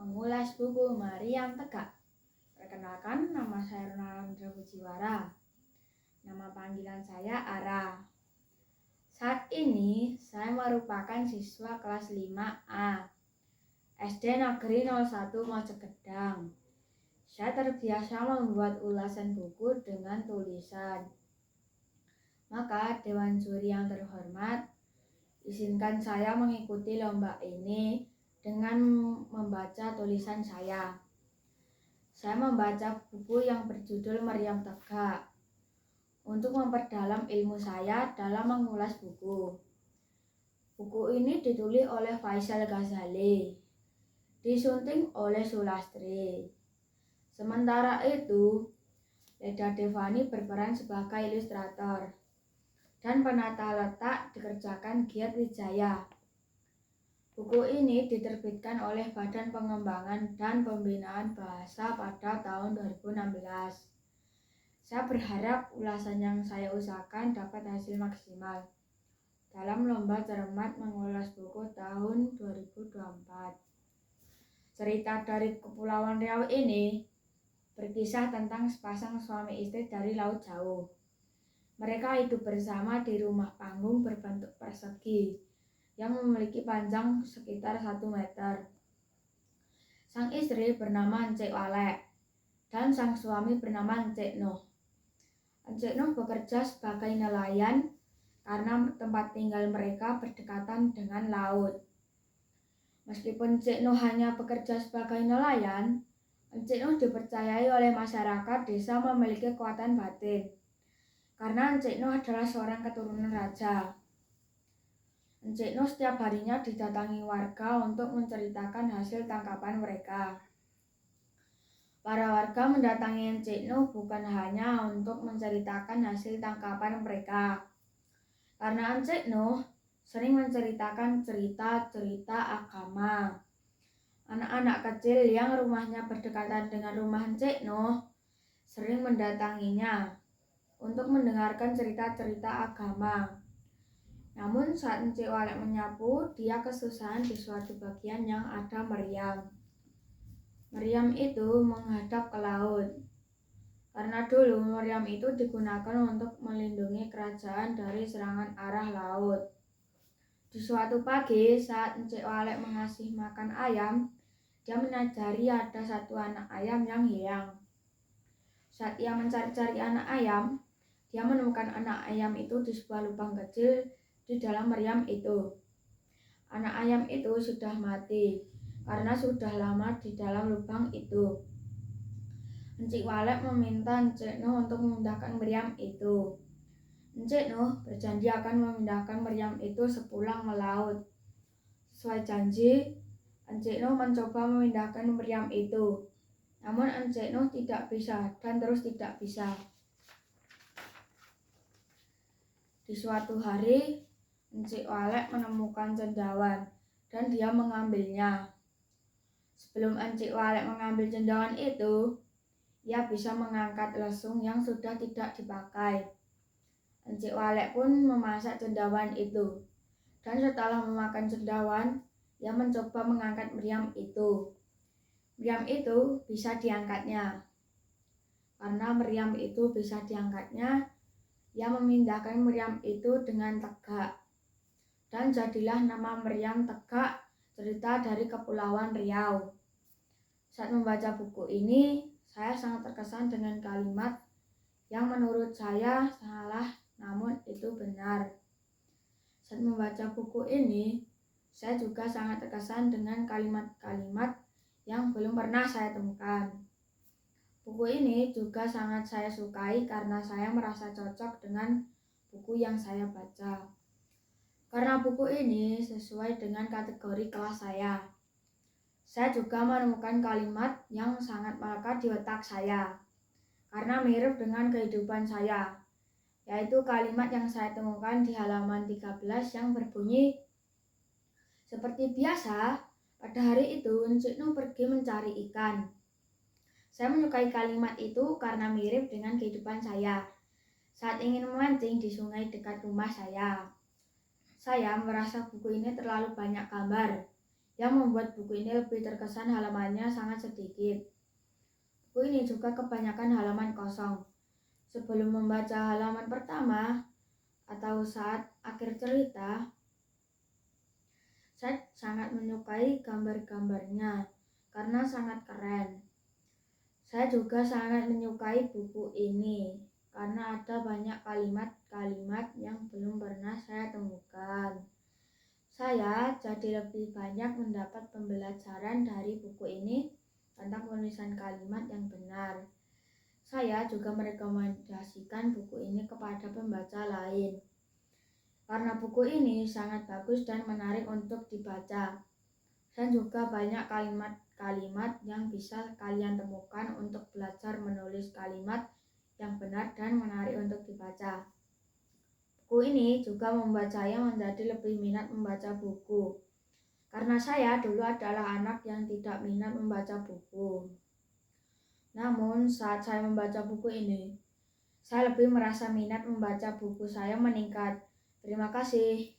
mengulas buku Maryam Tegak. Perkenalkan, nama saya Ronaldra Fujiwara. Nama panggilan saya Ara. Saat ini saya merupakan siswa kelas 5A SD Negeri 01 Mojokedang. Saya terbiasa membuat ulasan buku dengan tulisan. Maka Dewan Juri yang terhormat, izinkan saya mengikuti lomba ini dengan membaca tulisan saya. Saya membaca buku yang berjudul Maryam Tegak untuk memperdalam ilmu saya dalam mengulas buku. Buku ini ditulis oleh Faisal Ghazali, disunting oleh Sulastri. Sementara itu, Leda Devani berperan sebagai ilustrator dan penata letak dikerjakan Giat Wijaya. Buku ini diterbitkan oleh Badan Pengembangan dan Pembinaan Bahasa pada tahun 2016. Saya berharap ulasan yang saya usahakan dapat hasil maksimal dalam lomba cermat mengulas buku tahun 2024. Cerita dari Kepulauan Riau ini berkisah tentang sepasang suami istri dari Laut Jauh. Mereka hidup bersama di rumah panggung berbentuk persegi yang memiliki panjang sekitar 1 meter. Sang istri bernama Encik Walek dan sang suami bernama Encik Nuh. Encik Nuh bekerja sebagai nelayan karena tempat tinggal mereka berdekatan dengan laut. Meskipun Encik Nuh hanya bekerja sebagai nelayan, Encik Nuh dipercayai oleh masyarakat desa memiliki kekuatan batin karena Encik Nuh adalah seorang keturunan raja. Encik Nuh setiap harinya didatangi warga untuk menceritakan hasil tangkapan mereka. Para warga mendatangi Encik Nuh bukan hanya untuk menceritakan hasil tangkapan mereka, karena Encik Nuh sering menceritakan cerita-cerita agama. Anak-anak kecil yang rumahnya berdekatan dengan rumah Encik Nuh sering mendatanginya untuk mendengarkan cerita-cerita agama. Namun saat Encik Walek menyapu, dia kesusahan di suatu bagian yang ada Maryam. Maryam itu menghadap ke laut. Karena dulu Maryam itu digunakan untuk melindungi kerajaan dari serangan arah laut. Di suatu pagi saat Encik Walek mengasih makan ayam, dia menyadari ada satu anak ayam yang hilang. Saat ia mencari-cari anak ayam, dia menemukan anak ayam itu di sebuah lubang kecil di dalam Maryam itu. Anak ayam itu sudah mati karena sudah lama di dalam lubang itu. Encik Walek meminta Encik Nuh untuk memindahkan Maryam itu. Encik Nuh berjanji akan memindahkan Maryam itu sepulang melaut. Sesuai janji, Encik Nuh mencoba memindahkan Maryam itu. Namun Encik Nuh tidak bisa dan terus tidak bisa. Di suatu hari, Encik Walek menemukan cendawan dan dia mengambilnya. Sebelum Encik Walek mengambil cendawan itu, ia bisa mengangkat lesung yang sudah tidak dipakai. Encik Walek pun memasak cendawan itu. Dan setelah memakan cendawan, ia mencoba mengangkat Maryam itu. Maryam itu bisa diangkatnya. Karena Maryam itu bisa diangkatnya, ia memindahkan Maryam itu dengan tegak. Dan jadilah nama Maryam Tegak, cerita dari Kepulauan Riau. Saat membaca buku ini, saya sangat terkesan dengan kalimat yang menurut saya salah, namun itu benar. Saat membaca buku ini, saya juga sangat terkesan dengan kalimat-kalimat yang belum pernah saya temukan. Buku ini juga sangat saya sukai karena saya merasa cocok dengan buku yang saya baca. Karena buku ini sesuai dengan kategori kelas saya. Saya juga menemukan kalimat yang sangat melekat di otak saya karena mirip dengan kehidupan saya, yaitu kalimat yang saya temukan di halaman 13 yang berbunyi, seperti biasa, pada hari itu Encik Nuh pergi mencari ikan. Saya menyukai kalimat itu karena mirip dengan kehidupan saya saat ingin memancing di sungai dekat rumah saya. Saya merasa buku ini terlalu banyak gambar yang membuat buku ini lebih terkesan halamannya sangat sedikit. Buku ini juga kebanyakan halaman kosong. Sebelum membaca halaman pertama atau saat akhir cerita, saya sangat menyukai gambar-gambarnya karena sangat keren. Saya juga sangat menyukai buku ini karena ada banyak kalimat-kalimat yang belum pernah saya temukan. Saya jadi lebih banyak mendapat pembelajaran dari buku ini tentang penulisan kalimat yang benar. Saya juga merekomendasikan buku ini kepada pembaca lain karena buku ini sangat bagus dan menarik untuk dibaca. Dan juga banyak kalimat-kalimat yang bisa kalian temukan untuk belajar menulis kalimat yang benar dan menarik untuk dibaca. Buku ini juga membuat saya menjadi lebih minat membaca buku. Karena saya dulu adalah anak yang tidak minat membaca buku. Namun saat saya membaca buku ini, saya lebih merasa minat membaca buku saya meningkat. Terima kasih.